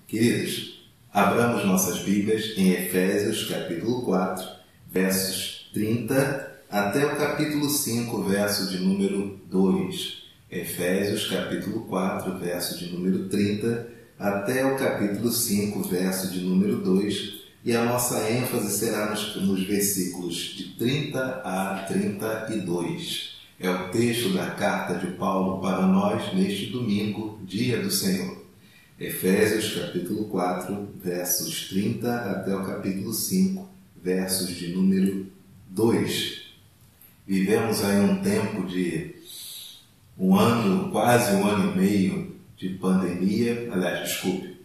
Queridos, abramos nossas Bíblias em Efésios capítulo 4, versos 30 até o capítulo 5, verso de número 2. Efésios capítulo 4, verso de número 30 até o capítulo 5, verso de número 2. E a nossa ênfase será nos versículos de 30 a 32. É o texto da carta de Paulo para nós neste domingo, dia do Senhor. Efésios capítulo 4, versos 30 até o capítulo 5, versos de número 2. Vivemos aí um tempo de quase um ano e meio de pandemia,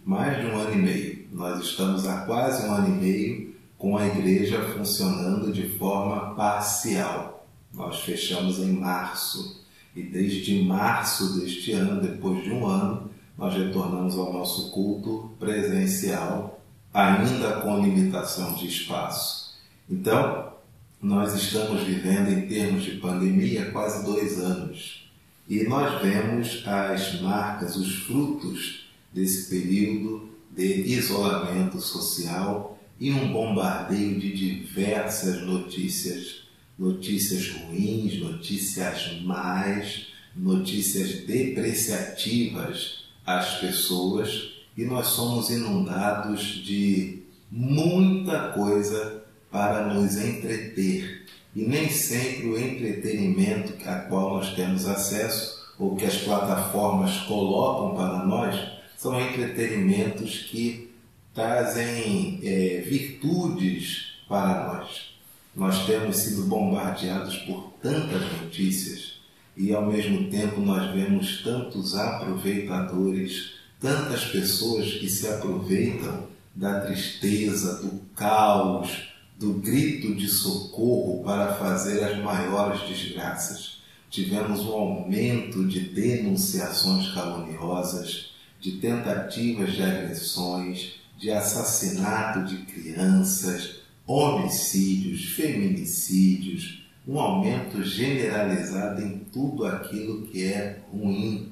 mais de um ano e meio. Nós estamos há quase um ano e meio com a igreja funcionando de forma parcial. Nós fechamos em março e desde março deste ano, depois de um ano, nós retornamos ao nosso culto presencial, ainda com limitação de espaço. Então, nós estamos vivendo em termos de pandemia quase 2 anos. E nós vemos as marcas, os frutos desse período de isolamento social e um bombardeio de diversas notícias. Notícias ruins, notícias más, notícias depreciativas às pessoas, e nós somos inundados de muita coisa para nos entreter. E nem sempre o entretenimento a qual nós temos acesso, ou que as plataformas colocam para nós, são entretenimentos que trazem virtudes para nós. Nós temos sido bombardeados por tantas notícias e, ao mesmo tempo, nós vemos tantos aproveitadores, tantas pessoas que se aproveitam da tristeza, do caos, do grito de socorro para fazer as maiores desgraças. Tivemos um aumento de denunciações caluniosas, de tentativas de agressões, de assassinato de crianças, homicídios, feminicídios, um aumento generalizado em tudo aquilo que é ruim.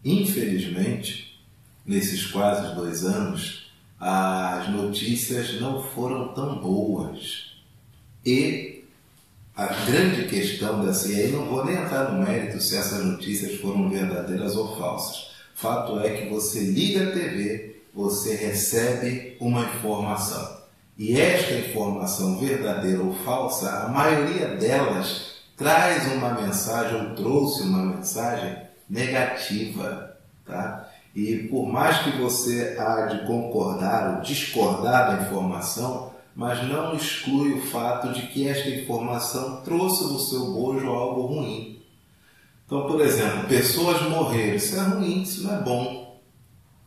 Infelizmente, nesses quase 2 anos, as notícias não foram tão boas. E a grande questão e aí não vou nem entrar no mérito se essas notícias foram verdadeiras ou falsas. Fato é que você liga a TV, você recebe uma informação. E esta informação verdadeira ou falsa, a maioria delas traz uma mensagem ou trouxe uma mensagem negativa, tá? E por mais que você há de concordar ou discordar da informação, mas não exclui o fato de que esta informação trouxe no seu bojo algo ruim. Então, por exemplo, pessoas morreram, isso é ruim, isso não é bom.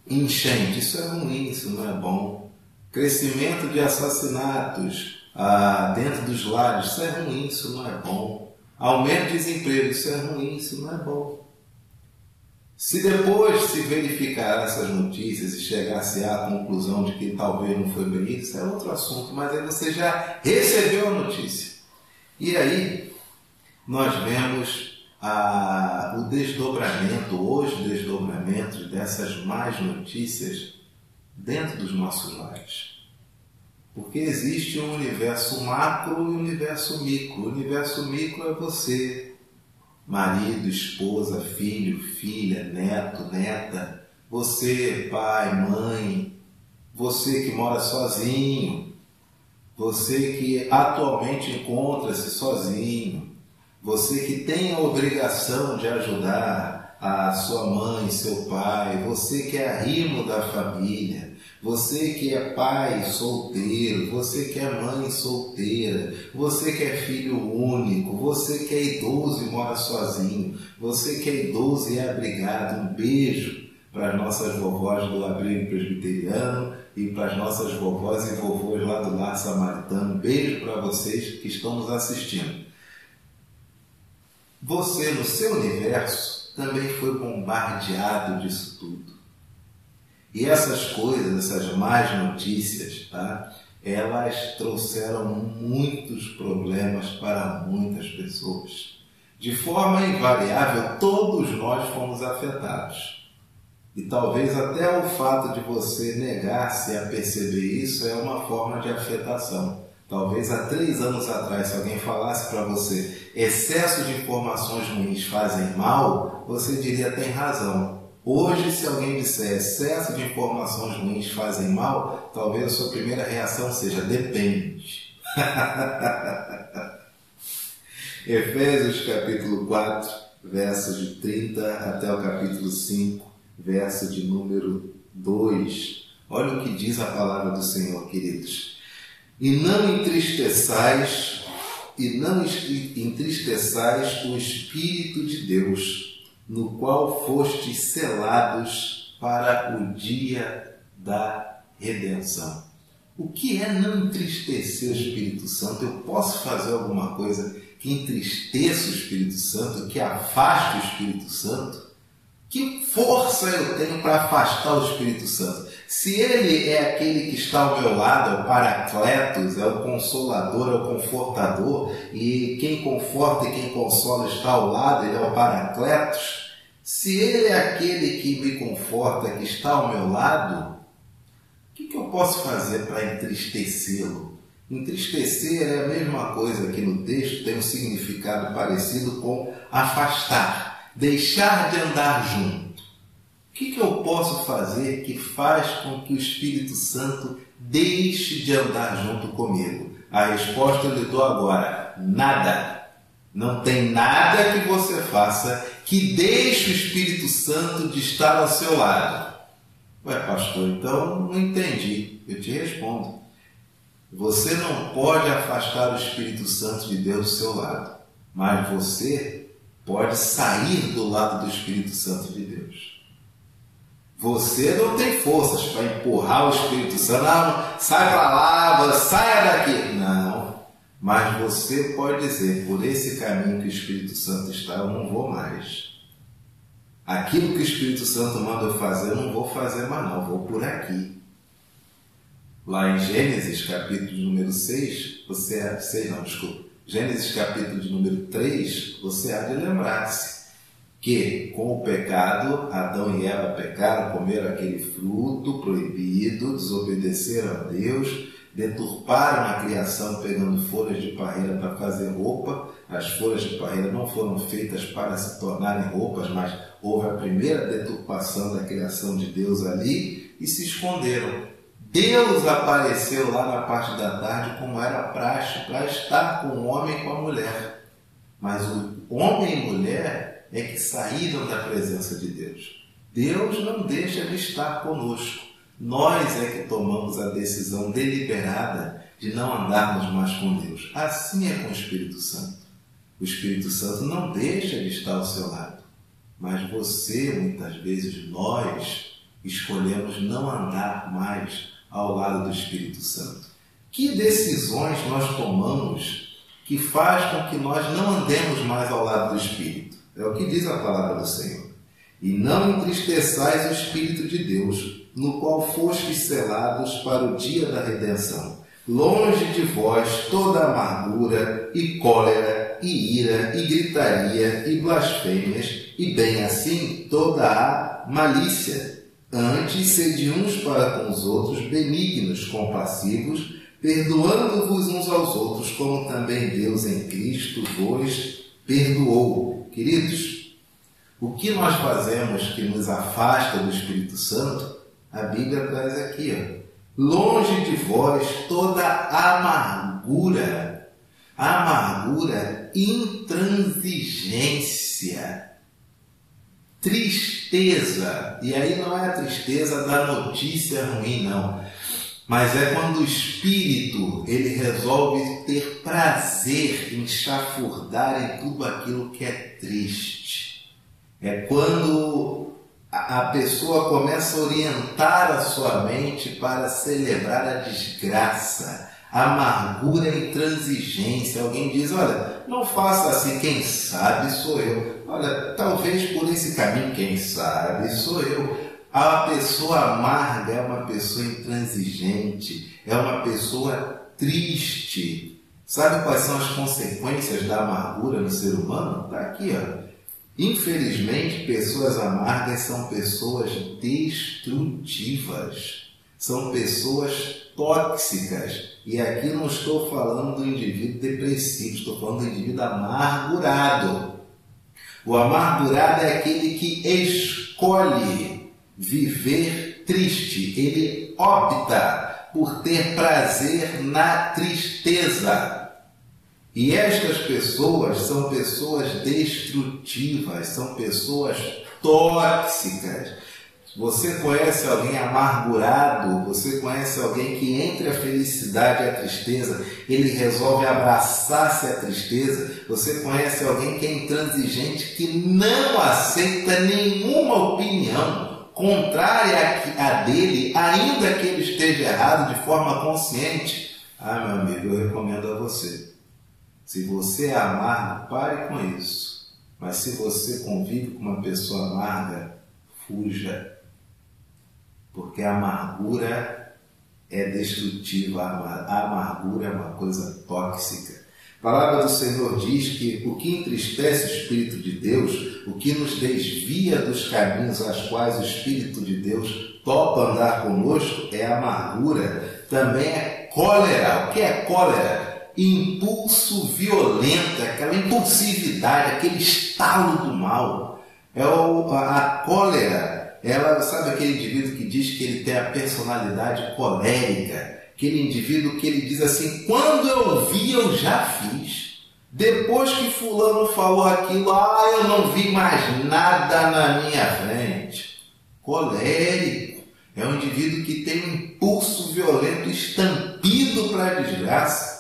Enchente, isso é ruim, isso não é bom. Crescimento de assassinatos dentro dos lares, isso é ruim, isso não é bom. Aumento de desemprego, isso é ruim, isso não é bom. Se depois se verificar essas notícias e chegar-se à conclusão de que talvez não foi bem isso, é outro assunto, mas aí você já recebeu a notícia. E aí nós vemos os desdobramentos dessas más notícias dentro dos nossos lares. Porque existe um universo macro e um universo micro. O universo micro é você, marido, esposa, filho, filha, neto, neta, você, pai, mãe, você que mora sozinho, você que atualmente encontra-se sozinho, você que tem a obrigação de ajudar a sua mãe, seu pai, você que é arrimo da família, você que é pai solteiro, você que é mãe solteira, você que é filho único, você que é idoso e mora sozinho, você que é idoso e é abrigado, um beijo para as nossas vovós do abrigo presbiteriano e para as nossas vovós e vovôs lá do lar samaritano, um beijo para vocês que estão nos assistindo. Você, no seu universo, também foi bombardeado disso tudo. E essas coisas, essas más notícias, tá? Elas trouxeram muitos problemas para muitas pessoas. De forma invariável, todos nós fomos afetados. E talvez até o fato de você negar-se a perceber isso é uma forma de afetação. Talvez há 3 anos atrás, se alguém falasse para você excesso de informações ruins fazem mal, você diria tem razão. Hoje, se alguém disser excesso de informações ruins fazem mal, talvez a sua primeira reação seja depende. Efésios capítulo 4, versos de 30 até o capítulo 5, verso de número 2. Olha o que diz a palavra do Senhor, queridos. E não entristeçais o Espírito de Deus, no qual fostes selados para o dia da redenção. O que é não entristecer o Espírito Santo? Eu posso fazer alguma coisa que entristeça o Espírito Santo, que afaste o Espírito Santo? Que força eu tenho para afastar o Espírito Santo? Se ele é aquele que está ao meu lado, é o Paracletos, é o Consolador, é o Confortador, e quem conforta e quem consola está ao lado, ele é o Paracletos. Se ele é aquele que me conforta, que está ao meu lado, o que eu posso fazer para entristecê-lo? Entristecer é a mesma coisa que no texto tem um significado parecido com afastar, deixar de andar junto. O que eu posso fazer que faz com que o Espírito Santo deixe de andar junto comigo? A resposta eu lhe dou agora: nada. Não tem nada que você faça que deixe o Espírito Santo de estar ao seu lado. Ué, pastor, então não entendi. Eu te respondo. Você não pode afastar o Espírito Santo de Deus do seu lado, mas você pode sair do lado do Espírito Santo de Deus. Você não tem forças para empurrar o Espírito Santo. Não, sai para lá, saia daqui. Não, mas você pode dizer, por esse caminho que o Espírito Santo está, eu não vou mais. Aquilo que o Espírito Santo manda eu fazer, eu não vou fazer mais não, eu vou por aqui. Lá em Gênesis, capítulo de número 6, Gênesis, capítulo de número 3, você há de lembrar-se que, com o pecado, Adão e Eva pecaram, comeram aquele fruto proibido, desobedeceram a Deus, deturparam a criação pegando folhas de parreira para fazer roupa. As folhas de parreira não foram feitas para se tornarem roupas, mas houve a primeira deturpação da criação de Deus ali e se esconderam. Deus apareceu lá na parte da tarde, como era praxe, para estar com o homem e com a mulher. Mas o homem e mulher é que saíram da presença de Deus. Deus não deixa de estar conosco. Nós é que tomamos a decisão deliberada de não andarmos mais com Deus. Assim é com o Espírito Santo. O Espírito Santo não deixa de estar ao seu lado. Mas você, muitas vezes, nós escolhemos não andar mais ao lado do Espírito Santo. Que decisões nós tomamos que faz com que nós não andemos mais ao lado do Espírito? É o que diz a palavra do Senhor. E não entristeçais o Espírito de Deus, no qual fostes selados para o dia da redenção. Longe de vós toda amargura e cólera e ira e gritaria e blasfêmias, e bem assim toda a malícia. Antes, sede uns para com os outros benignos, compassivos, perdoando-vos uns aos outros, como também Deus em Cristo vos perdoou. Queridos, o que nós fazemos que nos afasta do Espírito Santo, a Bíblia traz aqui, longe de vós toda amargura, intransigência, tristeza. E aí não é a tristeza da notícia ruim, não. Mas é quando o Espírito ele resolve ter prazer em chafurdar em tudo aquilo que é triste. É quando a pessoa começa a orientar a sua mente para celebrar a desgraça, a amargura e intransigência. Alguém diz, olha, não faça assim, quem sabe sou eu. Olha, talvez por esse caminho, quem sabe sou eu. A pessoa amarga é uma pessoa intransigente, é uma pessoa triste. Sabe quais são as consequências da amargura no ser humano? Está aqui, Infelizmente, pessoas amargas são pessoas destrutivas, são pessoas tóxicas. E aqui não estou falando do indivíduo depressivo, estou falando do indivíduo amargurado. O amargurado é aquele que escolhe viver triste, ele opta por ter prazer na tristeza. E estas pessoas são pessoas destrutivas, são pessoas tóxicas. Você conhece alguém amargurado? Você conhece alguém que entre a felicidade e a tristeza, ele resolve abraçar-se à tristeza? Você conhece alguém que é intransigente, que não aceita nenhuma opinião contrária à dele, ainda que ele esteja errado de forma consciente? Ah, meu amigo, eu recomendo a você. Se você é amargo, pare com isso. Mas se você convive com uma pessoa amarga, fuja. Porque a amargura é destrutiva, a amargura é uma coisa tóxica. A palavra do Senhor diz que o que entristece o Espírito de Deus, o que nos desvia dos caminhos aos quais o Espírito de Deus topa andar conosco, é a amargura. Também é cólera. O que é cólera? Impulso violento, aquela impulsividade, aquele estalo do mal. A cólera, ela, sabe aquele indivíduo que diz que ele tem a personalidade colérica, aquele indivíduo que ele diz assim, quando eu vi eu já fiz, depois que fulano falou aquilo, eu não vi mais nada na minha frente. Colérico é um indivíduo que tem um impulso violento estampido para a desgraça.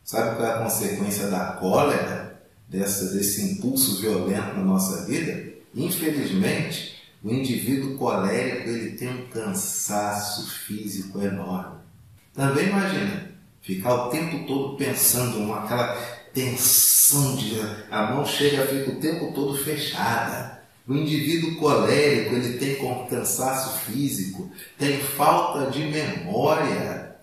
Sabe qual é a consequência da cólera, desse impulso violento na nossa vida? Infelizmente, o indivíduo colérico ele tem um cansaço físico enorme. Também imagina, ficar o tempo todo pensando aquela tensão, a mão fica o tempo todo fechada. O indivíduo colérico ele tem cansaço físico, tem falta de memória.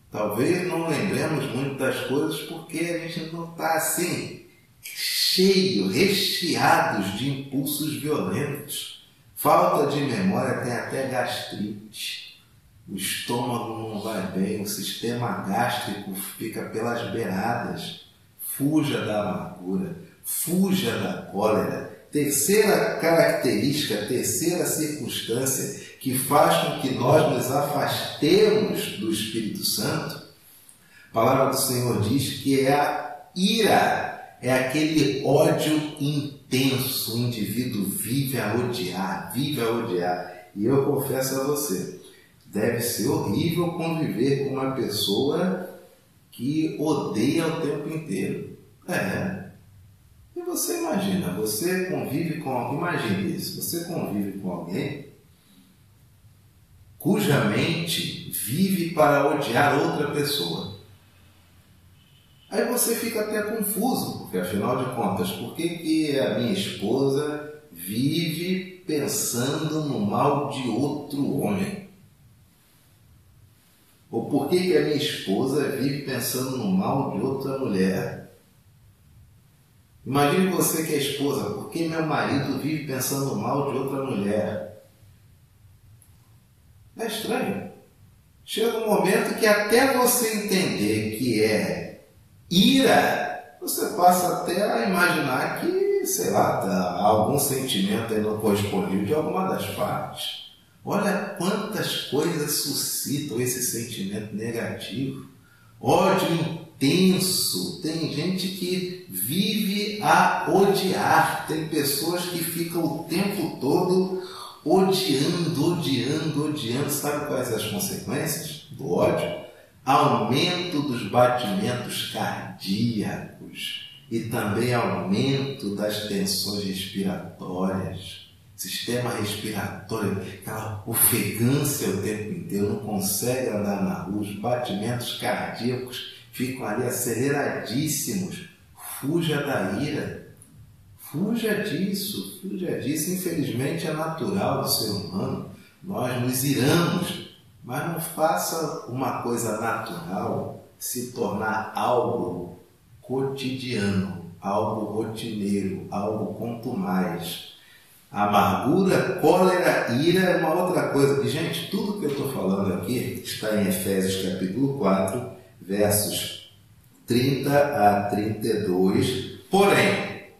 Talvez não lembremos muito das coisas porque a gente não está assim, cheio, recheados de impulsos violentos. Falta de memória, tem até gastrite. O estômago não vai bem, o sistema gástrico fica pelas beiradas. Fuja da amargura, fuja da cólera. Terceira característica, terceira circunstância que faz com que nós nos afastemos do Espírito Santo, a palavra do Senhor diz que é a ira, é aquele ódio intenso. O indivíduo vive a odiar. E eu confesso a você, deve ser horrível conviver com uma pessoa que odeia o tempo inteiro. E você imagina, você convive com alguém, imagine isso, você convive com alguém cuja mente vive para odiar outra pessoa. Aí você fica até confuso, porque afinal de contas, por que a minha esposa vive pensando no mal de outro homem? Ou por que a minha esposa vive pensando no mal de outra mulher? Imagine você que é esposa, por que meu marido vive pensando no mal de outra mulher? É estranho. Chega um momento que até você entender que é ira, você passa até a imaginar que, sei lá, tá algum sentimento aí não correspondido de alguma das partes. Olha quantas coisas suscitam esse sentimento negativo. Ódio intenso. Tem gente que vive a odiar. Tem pessoas que ficam o tempo todo odiando. Sabe quais as consequências do ódio? Aumento dos batimentos cardíacos e também aumento das tensões respiratórias. Sistema respiratório, aquela ofegância o tempo inteiro, não consegue andar na rua, os batimentos cardíacos ficam ali aceleradíssimos. Fuja da ira, fuja disso. Infelizmente é natural do ser humano, nós nos iramos, mas não faça uma coisa natural se tornar algo cotidiano, algo rotineiro, algo contumaz. Amargura, cólera, ira é uma outra coisa. E, gente, tudo que eu estou falando aqui está em Efésios capítulo 4, versos 30 a 32. Porém,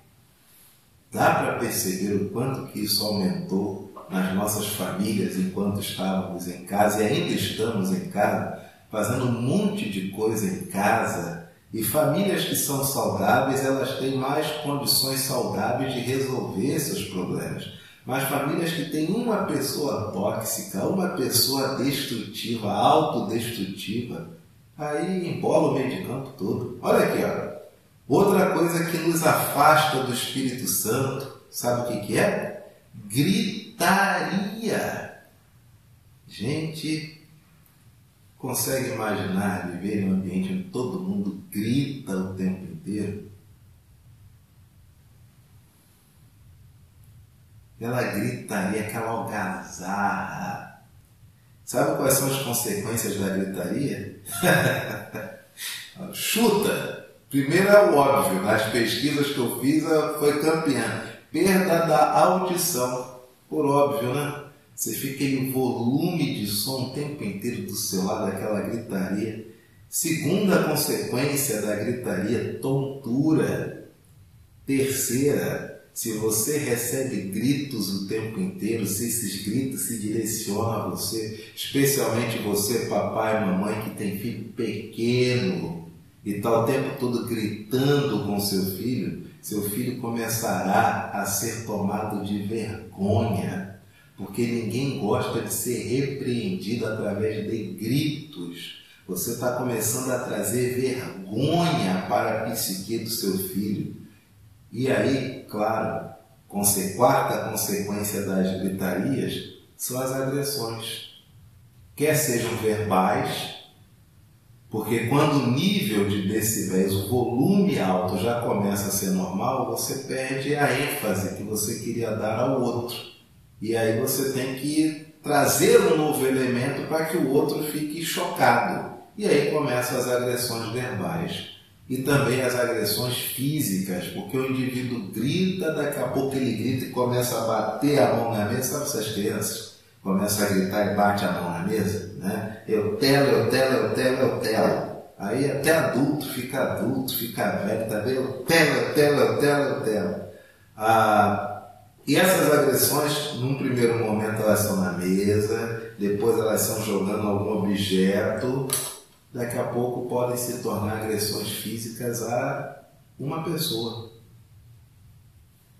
dá para perceber o quanto que isso aumentou nas nossas famílias enquanto estávamos em casa, e ainda estamos em casa, fazendo um monte de coisa em casa. E famílias que são saudáveis, elas têm mais condições saudáveis de resolver seus problemas. Mas famílias que têm uma pessoa tóxica, uma pessoa destrutiva, autodestrutiva, aí embola o meio de campo todo. Olha aqui, ó. Outra coisa que nos afasta do Espírito Santo, sabe o que é? Gritaria. Gente, consegue imaginar viver em um ambiente onde todo mundo grita o tempo inteiro? Aquela gritaria, aquela algazarra. Sabe quais são as consequências da gritaria? Chuta! Primeiro é o óbvio, nas pesquisas que eu fiz foi campeã. Perda da audição, por óbvio, né? Você fica em volume de som o tempo inteiro do seu lado, aquela gritaria. Segunda consequência da gritaria, tontura. Terceira, se você recebe gritos o tempo inteiro, se esses gritos se direcionam a você, especialmente você, papai e mamãe, que tem filho pequeno e está o tempo todo gritando com seu filho começará a ser tomado de vergonha. Porque ninguém gosta de ser repreendido através de gritos. Você está começando a trazer vergonha para a psique do seu filho. E aí, claro, quarta consequência das gritarias são as agressões. Quer sejam verbais, porque quando o nível de decibéis, o volume alto já começa a ser normal, você perde a ênfase que você queria dar ao outro. E aí você tem que trazer um novo elemento para que o outro fique chocado. E aí começam as agressões verbais. E também as agressões físicas, porque o indivíduo grita, daqui a pouco ele grita e começa a bater a mão na mesa. Sabe essas crianças? Começa a gritar e bate a mão na mesa, né? Eu telo. Aí até adulto, fica velho, tá vendo? Eu telo. E essas agressões, num primeiro momento, elas são na mesa, depois elas são jogando algum objeto, daqui a pouco podem se tornar agressões físicas a uma pessoa.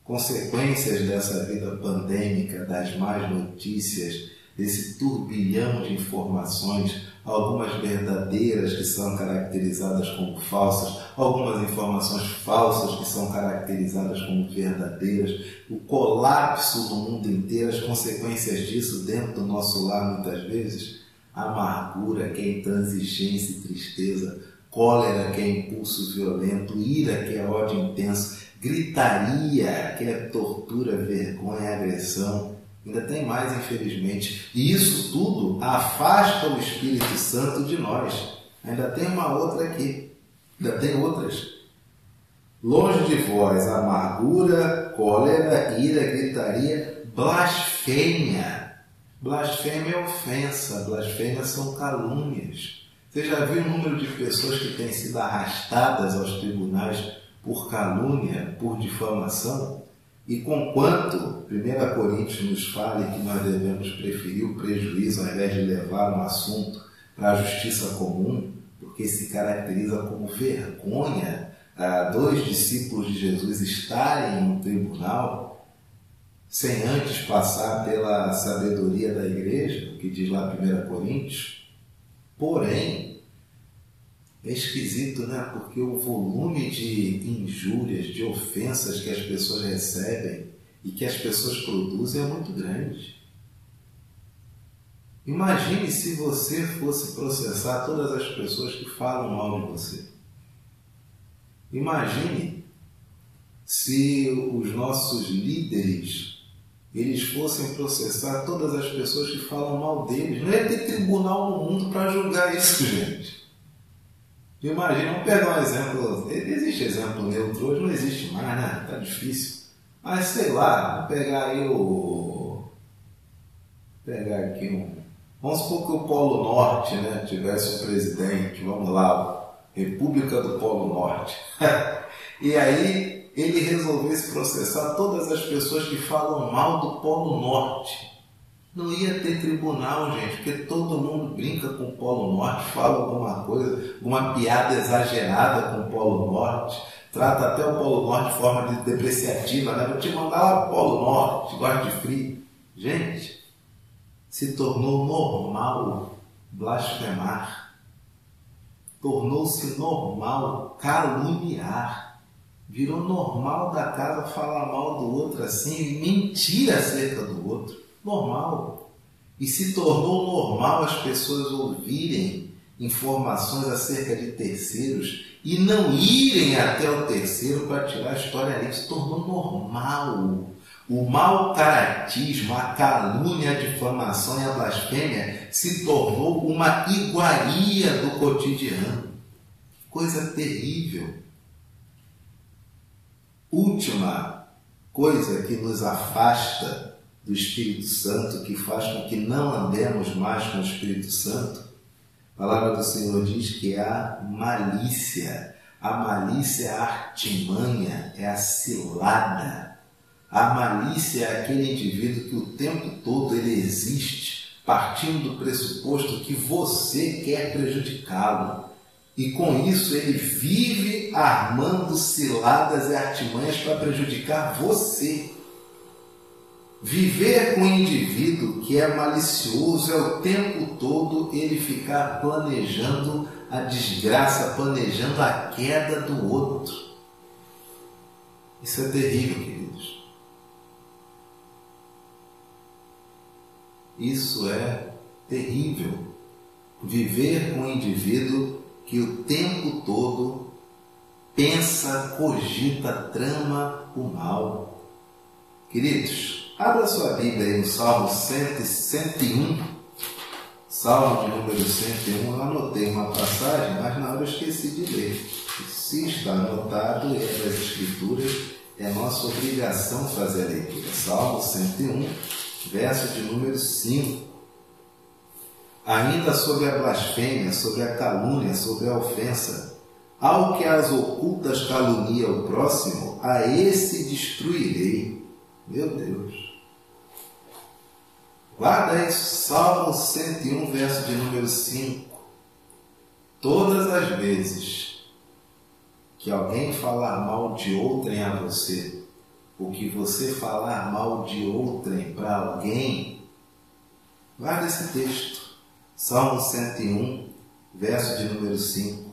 Consequências dessa vida pandêmica, das más notícias, desse turbilhão de informações, algumas verdadeiras que são caracterizadas como falsas, algumas informações falsas que são caracterizadas como verdadeiras, o colapso no mundo inteiro, as consequências disso dentro do nosso lar muitas vezes, amargura, que é intransigência e tristeza, cólera, que é impulso violento, ira, que é ódio intenso, gritaria, que é tortura, vergonha, agressão. Ainda tem mais, infelizmente. E isso tudo afasta o Espírito Santo de nós. Ainda tem uma outra aqui. Ainda tem outras. Longe de vós, amargura, cólera, ira, gritaria, blasfêmia. Blasfêmia é ofensa. Blasfêmia são calúnias. Você já viu o número de pessoas que têm sido arrastadas aos tribunais por calúnia, por difamação? E conquanto 1 Coríntios nos fala que nós devemos preferir o prejuízo ao invés de levar um assunto para a justiça comum, porque se caracteriza como vergonha a 2 discípulos de Jesus estarem em um tribunal sem antes passar pela sabedoria da igreja, o que diz lá 1 Coríntios. Porém, é esquisito, né? Porque o volume de injúrias, de ofensas que as pessoas recebem e que as pessoas produzem é muito grande. Imagine se você fosse processar todas as pessoas que falam mal de você. Imagine se os nossos líderes eles fossem processar todas as pessoas que falam mal deles. Não ia ter tribunal no mundo para julgar isso, gente. Imagina, vamos pegar um exemplo, existe exemplo neutro, hoje não existe mais, né? Tá difícil. Mas sei lá, vamos pegar aí pegar aqui vamos supor que o Polo Norte, né, tivesse um presidente, vamos lá, República do Polo Norte. E aí ele resolvesse processar todas as pessoas que falam mal do Polo Norte. Não ia ter tribunal, gente, porque todo mundo brinca com o Polo Norte, fala alguma coisa, uma piada exagerada com o Polo Norte, trata até o Polo Norte de forma depreciativa, né? Vou te mandar lá para o Polo Norte, gosta de frio. Gente, se tornou normal blasfemar, tornou-se normal caluniar, virou normal da casa falar mal do outro assim, mentir acerca do outro. Normal. E se tornou normal as pessoas ouvirem informações acerca de terceiros e não irem até o terceiro para tirar a história ali. Se tornou normal. O mau caratismo, a calúnia, a difamação e a blasfêmia se tornou uma iguaria do cotidiano. Coisa terrível. Última coisa que nos afasta do Espírito Santo, que faz com que não andemos mais com o Espírito Santo, a palavra do Senhor diz que é a malícia. A malícia é a artimanha, é a cilada. A malícia é aquele indivíduo que o tempo todo ele existe partindo do pressuposto que você quer prejudicá-lo. E com isso ele vive armando ciladas e artimanhas para prejudicar você. Viver com um indivíduo que é malicioso é o tempo todo ele ficar planejando a desgraça, planejando a queda do outro. Isso é terrível, queridos. Isso é terrível. Viver com um indivíduo que o tempo todo pensa, cogita, trama o mal. Queridos, abra sua Bíblia aí no Salmo 101, Salmo de número 101, eu anotei uma passagem, mas na hora eu esqueci de ler. Se está anotado e é das Escrituras, é nossa obrigação fazer a leitura. Salmo 101, verso de número 5. Ainda sobre a blasfêmia, sobre a calúnia, sobre a ofensa, ao que as ocultas calunia o próximo, a esse destruirei. Meu Deus. Guarda isso, Salmo 101, verso de número 5. Todas as vezes que alguém falar mal de outrem a você, ou que você falar mal de outrem para alguém, guarda esse texto. Salmo 101, verso de número 5.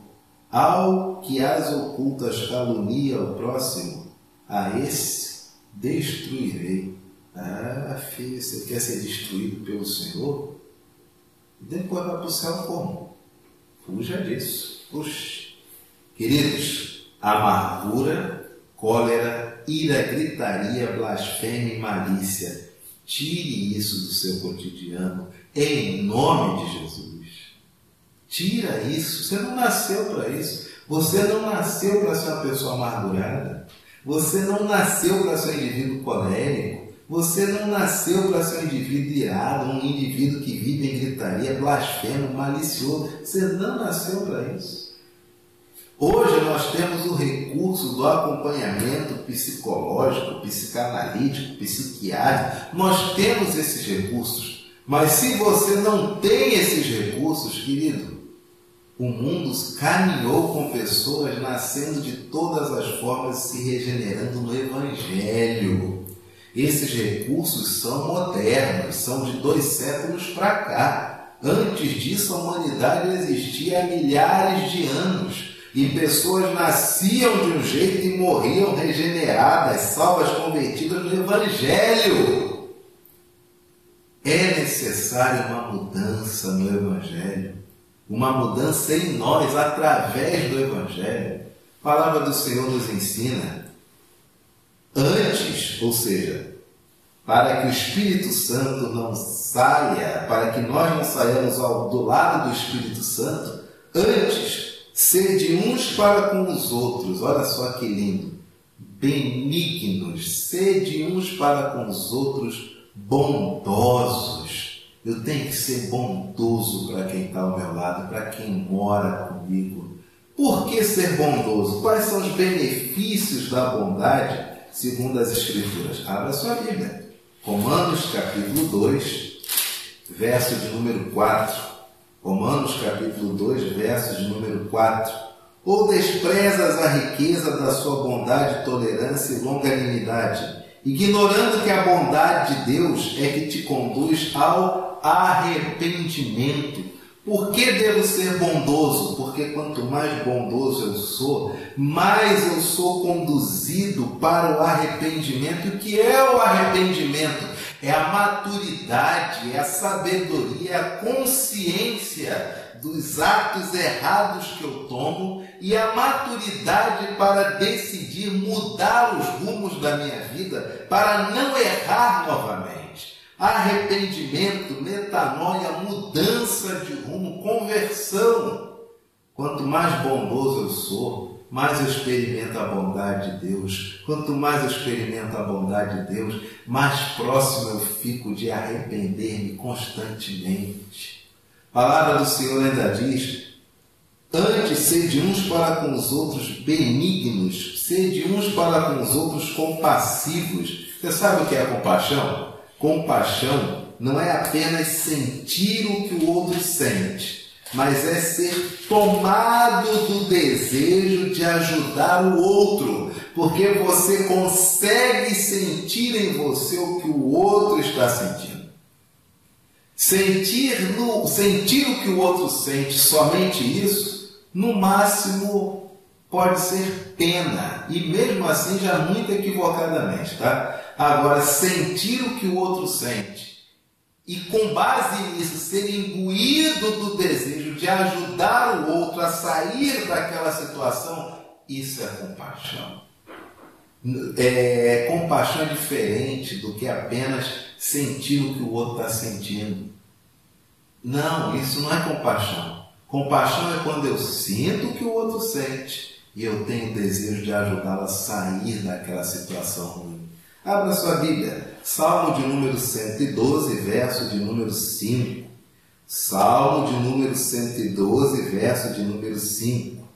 Ao que as ocultas calunia o próximo, a esse destruirei. Ah, filho, você quer ser destruído pelo Senhor? Depois vai para o céu como? Fuja disso. Puxa. Queridos, amargura, cólera, ira, gritaria, blasfêmia e malícia. Tire isso do seu cotidiano, em nome de Jesus. Tira isso. Você não nasceu para isso. Você não nasceu para ser uma pessoa amargurada. Você não nasceu para ser um indivíduo colérico. Você não nasceu para ser um indivíduo irado, um indivíduo que vive em gritaria, blasfemo, malicioso. Você não nasceu para isso. Hoje nós temos o recurso do acompanhamento psicológico, psicanalítico, psiquiátrico. Nós temos esses recursos. Mas se você não tem esses recursos, querido, o mundo caminhou com pessoas nascendo de todas as formas e se regenerando no Evangelho. Esses recursos são modernos, são de 2 séculos para cá. Antes disso, a humanidade existia há milhares de anos. E pessoas nasciam de um jeito e morriam regeneradas, salvas, convertidas no Evangelho. É necessária uma mudança no Evangelho. Uma mudança em nós, através do Evangelho. A palavra do Senhor nos ensina. Antes, ou seja, para que o Espírito Santo não saia, para que nós não saiamos do lado do Espírito Santo, antes Sede uns para com os outros. Olha só que lindo. Benignos. Sede uns para com os outros bondosos. Eu tenho que ser bondoso para quem está ao meu lado, para quem mora comigo. Por que ser bondoso? Quais são os benefícios da bondade, segundo as Escrituras? Abra sua Bíblia. Romanos capítulo 2, verso de número 4. Romanos capítulo 2, verso de número 4. Ou desprezas a riqueza da sua bondade, tolerância e longanimidade, ignorando que a bondade de Deus é que te conduz ao arrependimento. Por que devo ser bondoso? Porque quanto mais bondoso eu sou, mais eu sou conduzido para o arrependimento. O que é o arrependimento? É a maturidade, é a sabedoria, é a consciência dos atos errados que eu tomo e a maturidade para decidir mudar os rumos da minha vida para não errar novamente. Arrependimento, metanoia, mudança de rumo, conversão. Quanto mais bondoso eu sou, mais eu experimento a bondade de Deus. Quanto mais eu experimento a bondade de Deus, mais próximo eu fico de arrepender-me constantemente. A palavra do Senhor ainda diz: antes, sede uns para com os outros benignos, sede uns para com os outros compassivos. Você sabe o que é compaixão? Compaixão não é apenas sentir o que o outro sente, mas é ser tomado do desejo de ajudar o outro, porque você consegue sentir em você o que o outro está sentindo. Sentir o que o outro sente, somente isso, no máximo pode ser pena, e mesmo assim já muito equivocadamente, tá? Agora, sentir o que o outro sente e com base nisso ser imbuído do desejo de ajudar o outro a sair daquela situação, isso é compaixão. Compaixão é diferente do que apenas sentir o que o outro está sentindo. Não, isso não é compaixão. Compaixão é quando eu sinto o que o outro sente e eu tenho desejo de ajudá-lo a sair daquela situação ruim. Abra sua Bíblia, Salmo de número 112, verso de número 5. Salmo de número 112, verso de número 5.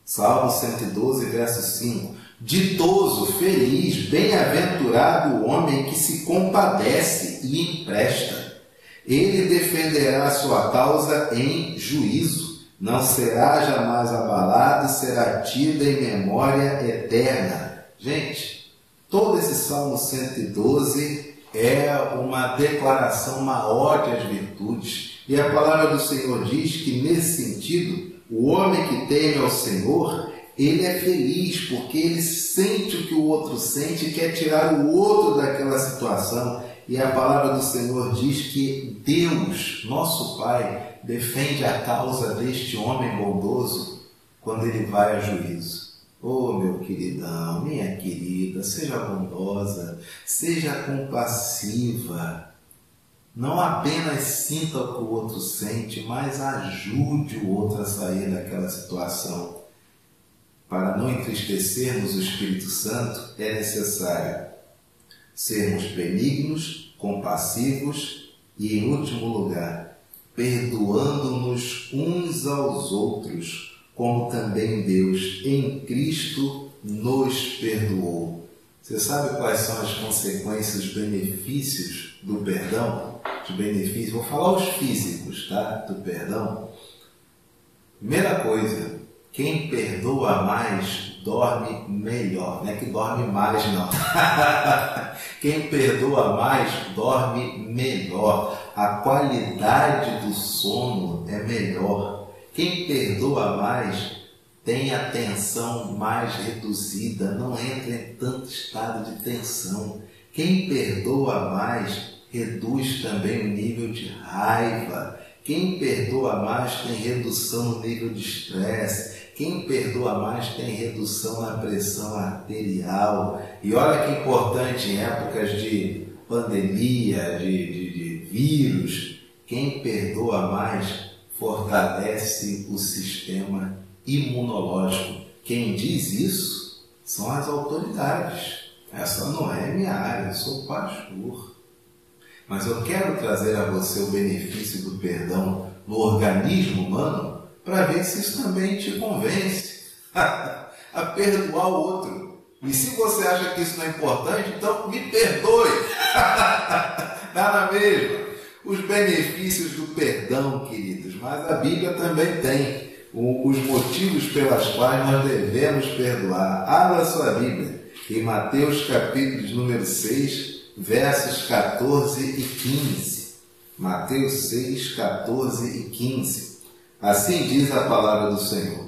Salmo 112, verso 5. Ditoso, feliz, bem-aventurado o homem que se compadece e empresta. Ele defenderá a sua causa em juízo. Não será jamais abalado, será tido em memória eterna. Gente, todo esse Salmo 112 é uma declaração, uma ode às virtudes. E a palavra do Senhor diz que, nesse sentido, o homem que teme ao Senhor, ele é feliz, porque ele sente o que o outro sente e quer tirar o outro daquela situação. E a palavra do Senhor diz que Deus, nosso Pai, defende a causa deste homem bondoso quando ele vai a juízo. Oh, meu queridão, minha querida, seja bondosa, seja compassiva. Não apenas sinta o que o outro sente, mas ajude o outro a sair daquela situação. Para não entristecermos o Espírito Santo, é necessário sermos benignos, compassivos e, em último lugar, perdoando-nos uns aos outros, como também Deus em Cristo nos perdoou. Você sabe quais são as consequências, os benefícios do perdão? Os benefícios, vou falar os físicos, tá? Do perdão. Primeira coisa, quem perdoa mais dorme melhor. Não é que dorme mais, não. Quem perdoa mais dorme melhor. A qualidade do sono é melhor. Quem perdoa mais tem a tensão mais reduzida, não entra em tanto estado de tensão. Quem perdoa mais reduz também o nível de raiva. Quem perdoa mais tem redução no nível de estresse. Quem perdoa mais tem redução na pressão arterial. E olha que importante, em épocas de pandemia, de vírus, quem perdoa mais fortalece o sistema imunológico. Quem diz isso são as autoridades. Essa não é minha área, eu sou pastor. Mas eu quero trazer a você o benefício do perdão no organismo humano para ver se isso também te convence a perdoar o outro. E se você acha que isso não é importante, então me perdoe. Dá na mesma. Os benefícios do perdão, queridos, mas a Bíblia também tem os motivos pelas quais nós devemos perdoar. Abra sua Bíblia em Mateus capítulo número 6, versos 14 e 15. Mateus 6, 14 e 15. Assim diz a palavra do Senhor: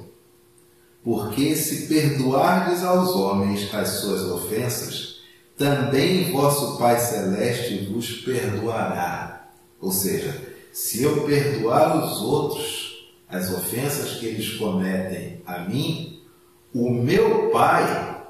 porque se perdoardes aos homens as suas ofensas, também vosso Pai Celeste vos perdoará. Ou seja, se eu perdoar os outros as ofensas que eles cometem a mim, o meu Pai,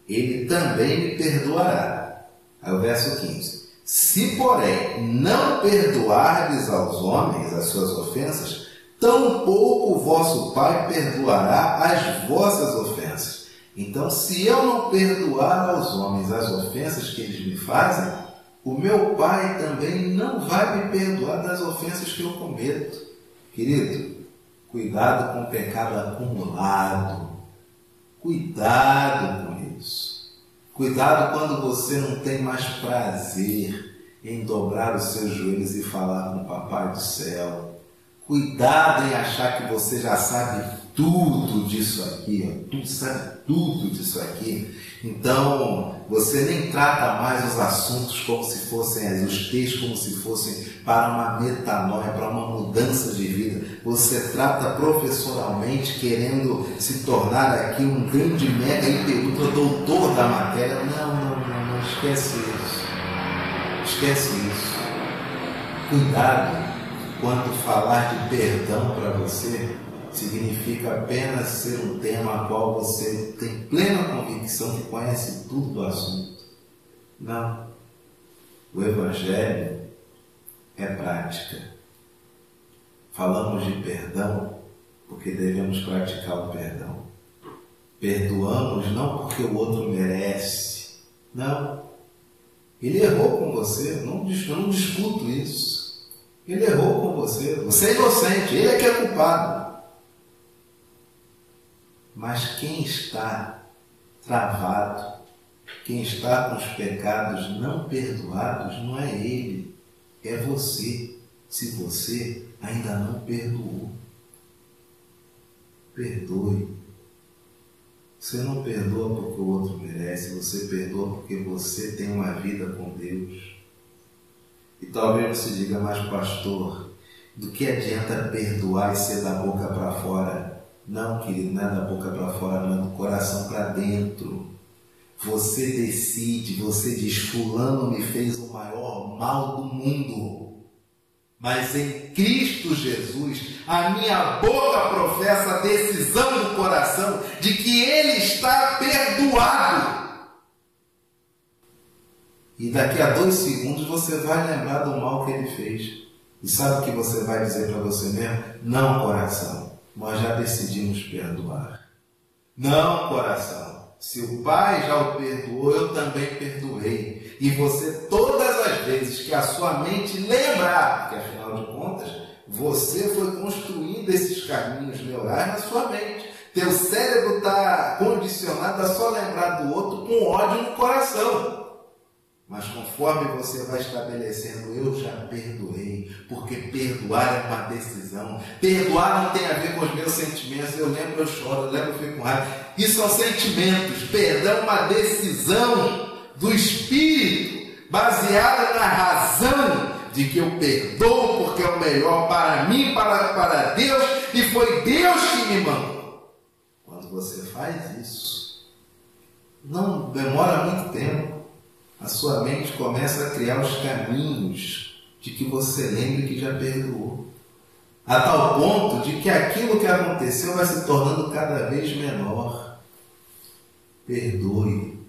Ele também me perdoará. Aí o verso 15. Se, porém, não perdoardes aos homens as suas ofensas, tampouco o vosso Pai perdoará as vossas ofensas. Então, se eu não perdoar aos homens as ofensas que eles me fazem, o meu Pai também não vai me perdoar das ofensas que eu cometo. Querido, cuidado com o pecado acumulado. Cuidado com isso. Cuidado quando você não tem mais prazer em dobrar os seus joelhos e falar com o Papai do céu. Cuidado em achar que você já sabe tudo disso aqui, tu sabe tudo disso aqui. Então, você nem trata mais os assuntos como se fossem, os textos como se fossem para uma metanoia, para uma mudança de vida. Você trata professoralmente, querendo se tornar aqui um grande mega hiper doutor da matéria. Não, esquece isso. Esquece isso. Cuidado quando falar de perdão para você significa apenas ser um tema a qual você tem plena convicção que conhece tudo do assunto. Não. O Evangelho é prática. Falamos de perdão porque devemos praticar o perdão. Perdoamos não porque o outro merece. Não. Ele errou com você. Eu não discuto isso. Ele errou com você. Você é inocente. Ele é que é culpado. Mas quem está travado, quem está com os pecados não perdoados, não é ele, é você, se você ainda não perdoou. Perdoe. Você não perdoa porque o outro merece, você perdoa porque você tem uma vida com Deus. E talvez você diga, mas pastor, do que adianta perdoar e ser da boca para fora? Não, querido, não é da boca para fora, não é do coração para dentro. Você decide, você diz, fulano me fez o maior mal do mundo. Mas em Cristo Jesus, a minha boca professa a decisão do coração de que ele está perdoado. E daqui a 2 segundos você vai lembrar do mal que ele fez. E sabe o que você vai dizer para você mesmo? Não, coração. Nós já decidimos perdoar. Não, coração. Se o Pai já o perdoou, eu também perdoei. E você, todas as vezes que a sua mente lembrar, porque afinal de contas, você foi construindo esses caminhos neurais na sua mente. Teu cérebro está condicionado a só lembrar do outro com ódio no coração. Mas conforme você vai estabelecendo, eu já perdoei, porque perdoar é uma decisão. Perdoar não tem a ver com os meus sentimentos. Eu lembro, eu choro, eu lembro, eu fico com raiva. Isso são sentimentos. Perdão é uma decisão do Espírito, baseada na razão de que eu perdoo porque é o melhor para mim, para Deus, e foi Deus que me mandou. Quando você faz isso, não demora muito tempo. A sua mente começa a criar os caminhos de que você lembre que já perdoou. A tal ponto de que aquilo que aconteceu vai se tornando cada vez menor. Perdoe.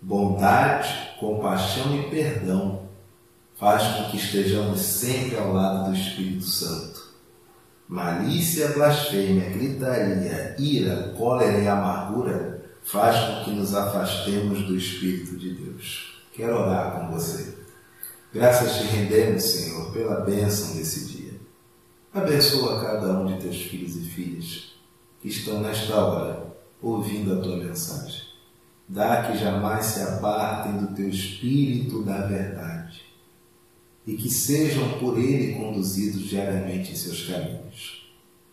Bondade, compaixão e perdão faz com que estejamos sempre ao lado do Espírito Santo. Malícia, blasfêmia, gritaria, ira, cólera e amargura faz com que nos afastemos do Espírito de Deus. Quero orar com você. Graças te rendemos, Senhor, pela bênção desse dia. Abençoa cada um de teus filhos e filhas que estão nesta hora ouvindo a tua mensagem. Dá que jamais se apartem do teu Espírito da verdade e que sejam por ele conduzidos diariamente em seus caminhos.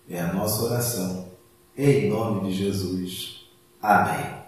É a nossa oração. Em nome de Jesus. Amém.